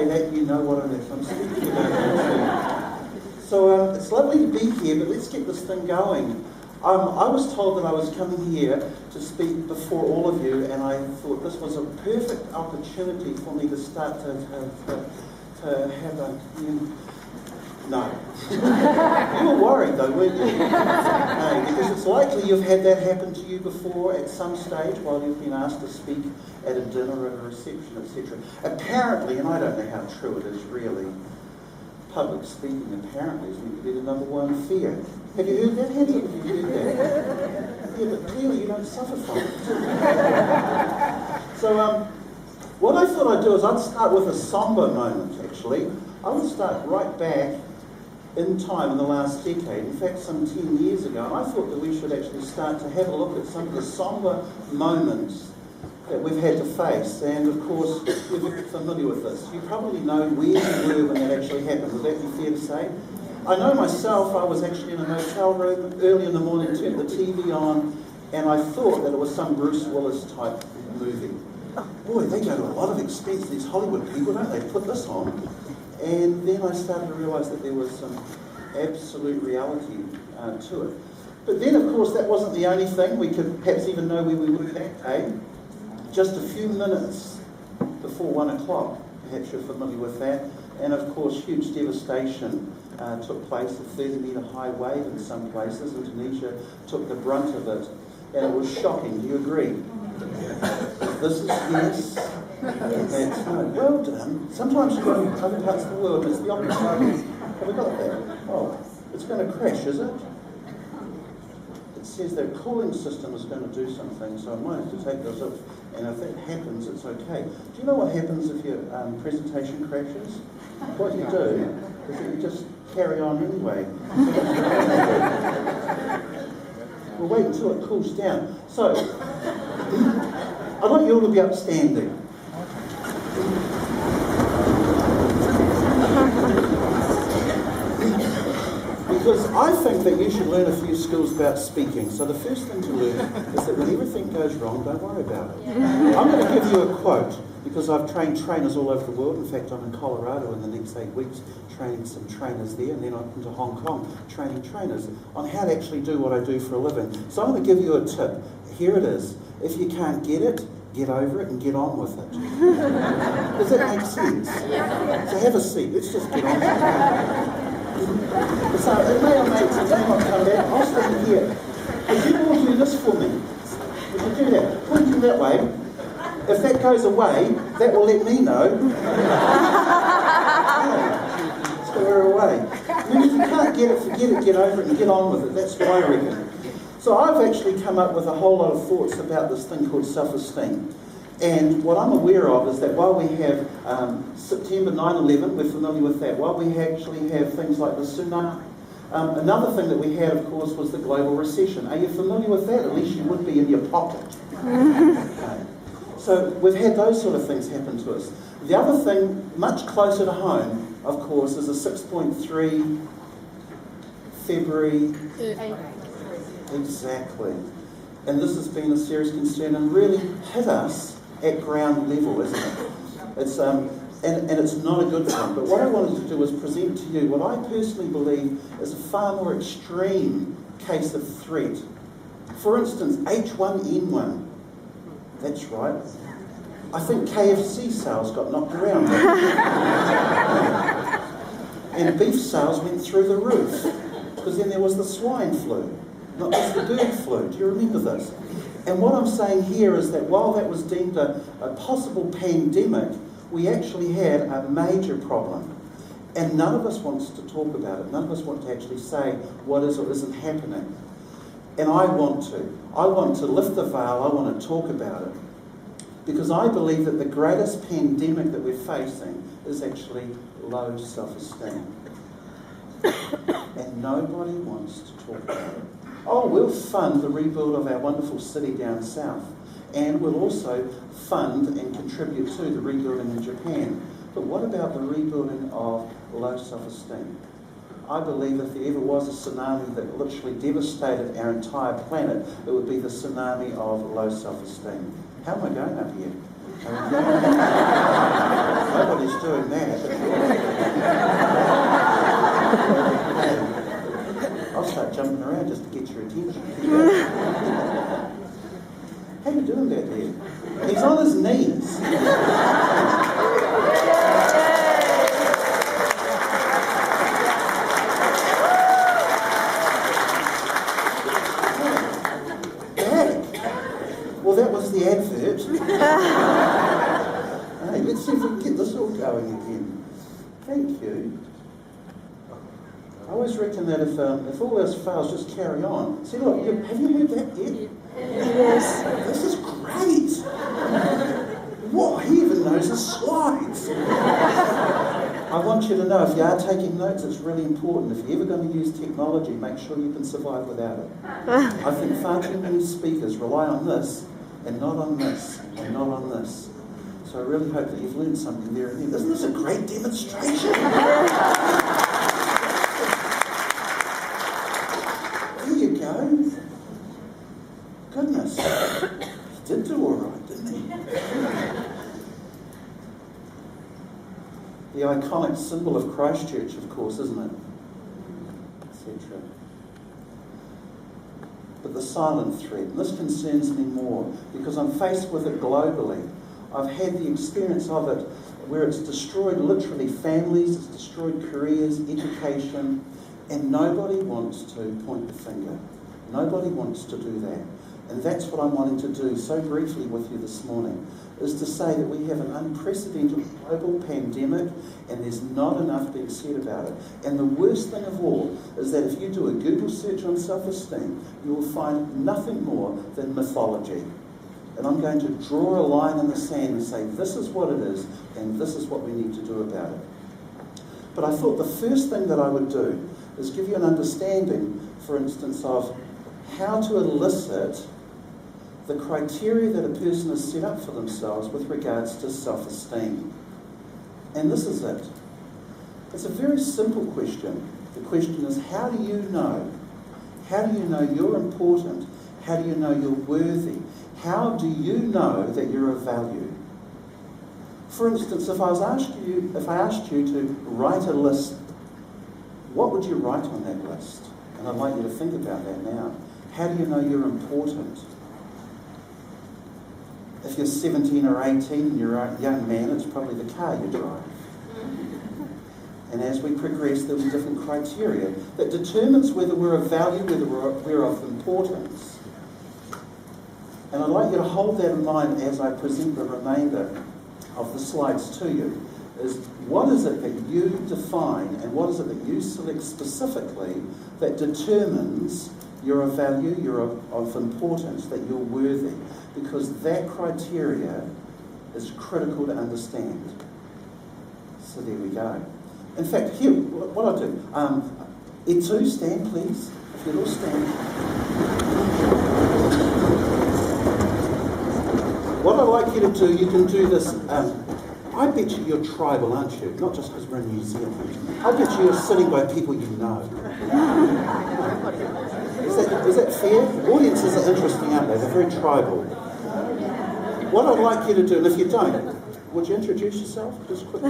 that, you know what it is. I'm speaking about that too. So it's lovely to be here, but let's get this thing going. I was told that I was coming here to speak before all of you, and I thought this was a perfect opportunity for me to start to have a... No. You were worried though, weren't you? No, because it's likely you've had that happen to you before at some stage while you've been asked to speak at a dinner, at a reception, etc. Apparently, and I don't know how true it is really, public speaking apparently is meant to be the number one fear. Have you heard that? Hands up if you heard that. Yeah, but clearly you don't suffer from it. So what I thought I'd do is I'd start with a somber moment, actually. I would start right back in time in the last decade, in fact some 10 years ago, and I thought that we should actually start to have a look at some of the somber moments that we've had to face, and of course you're very familiar with this. You probably know where you were when that actually happened. Would that be fair to say? I know myself, I was actually in a hotel room early in the morning, turned the TV on, and I thought that it was some Bruce Willis type movie. Boy, they go to a lot of expense, these Hollywood people, don't they, put this on? And then I started to realise that there was some absolute reality to it. But then, of course, that wasn't the only thing. We could perhaps even know where we were that day. Just a few minutes before 1 o'clock, perhaps you're familiar with that. And, of course, huge devastation took place. A 30-metre high wave in some places. Indonesia took the brunt of it. And it was shocking. Do you agree? This is yes. That's no. Well done. Sometimes you go in other parts of the world and it's the opposite. Have we got that? Oh, it's going to crash, is it? It says their cooling system is going to do something, so I might have to take those off. And if that happens, it's okay. Do you know what happens if your presentation crashes? What you do is that you just carry on anyway. We'll wait until it cools down. So, I'd like you all to be upstanding. Because I think that you should learn a few skills about speaking. So the first thing to learn is that when everything goes wrong, don't worry about it. I'm going to give you a quote, because I've trained trainers all over the world. In fact, I'm in Colorado in the next 8 weeks training some trainers there, and then I'm into Hong Kong training trainers on how to actually do what I do for a living. So I'm going to give you a tip. Here it is. If you can't get it, get over it and get on with it. Does that make sense? So have a seat. Let's just get on with it. So it may or may not come back. I'll stand here. Would you all do this for me? Would you do that? Pointing that way. If that goes away, that will let me know. So we're away. I mean, if you can't get it, forget it, get over it and get on with it. That's what I reckon. So I've actually come up with a whole lot of thoughts about this thing called self-esteem. And what I'm aware of is that while we have September 9/11, we're familiar with that, while we actually have things like the tsunami, another thing that we had, of course, was the global recession. Are you familiar with that? At least you would be in your pocket. Okay. So we've had those sort of things happen to us. The other thing, much closer to home, of course, is a 6.3 February... Exactly. And this has been a serious concern and really hit us at ground level, isn't it? It's and it's not a good thing. But what I wanted to do was present to you what I personally believe is a far more extreme case of threat. For instance, H1N1. That's right. I think KFC sales got knocked around. And beef sales went through the roof. Because then there was the swine flu. Not just the bird flu. Do you remember this? And what I'm saying here is that while that was deemed a possible pandemic, we actually had a major problem. And none of us wants to talk about it. None of us want to actually say what is or isn't happening. And I want to. I want to lift the veil. I want to talk about it. Because I believe that the greatest pandemic that we're facing is actually low self-esteem. And nobody wants to talk about it. Oh, we'll fund the rebuild of our wonderful city down south. And we'll also fund and contribute to the rebuilding in Japan. But what about the rebuilding of low self-esteem? I believe if there ever was a tsunami that literally devastated our entire planet, it would be the tsunami of low self-esteem. How am I going up here? Nobody's doing that. I'll start jumping around just to get your attention. How are you doing that there? He's on his knees. Well, that was the advert. Hey, let's see if we can get this all going again. Thank you. I always reckon that if all else fails, just carry on. See, look, have you heard that yet? Yes. This is great. What? He even knows his slides. I want you to know, if you are taking notes, it's really important. If you're ever going to use technology, make sure you can survive without it. I think far too many speakers rely on this, and not on this, and not on this. So I really hope that you've learned something there and then. Isn't this a great demonstration? There you go. Goodness. He did do all right, didn't he? The iconic symbol of Christchurch, of course, isn't it? Etc. But the silent threat, and this concerns me more because I'm faced with it globally. I've had the experience of it where it's destroyed literally families, it's destroyed careers, education, and nobody wants to point the finger. Nobody wants to do that. And that's what I'm wanting to do so briefly with you this morning, is to say that we have an unprecedented global pandemic and there's not enough being said about it. And the worst thing of all is that if you do a Google search on self-esteem, you will find nothing more than mythology. And I'm going to draw a line in the sand and say this is what it is and this is what we need to do about it. But I thought the first thing that I would do is give you an understanding, for instance, of how to elicit the criteria that a person has set up for themselves with regards to self-esteem. And this is it. It's a very simple question. The question is, how do you know? How do you know you're important? How do you know you're worthy? How do you know that you're of value? For instance, if I asked you to write a list, what would you write on that list? And I'd like you to think about that now. How do you know you're important? If you're 17 or 18 and you're a young man, it's probably the car you drive. And as we progress, there'll be different criteria that determines whether we're of value, whether we're of importance. And I'd like you to hold that in mind as I present the remainder of the slides to you, is what is it that you define and what is it that you select specifically that determines you're of value, you're of importance, that you're worthy, because that criteria is critical to understand. So there we go. In fact, here, what I'll do, E2, stand please, if you'd all stand. What I'd like you to do, you can do this, I bet you're tribal, aren't you? Not just because we're in New Zealand. I bet you're sitting by people you know. Is that fair? Audiences are interesting, aren't they? They're very tribal. What I'd like you to do, and if you don't, would you introduce yourself just quickly?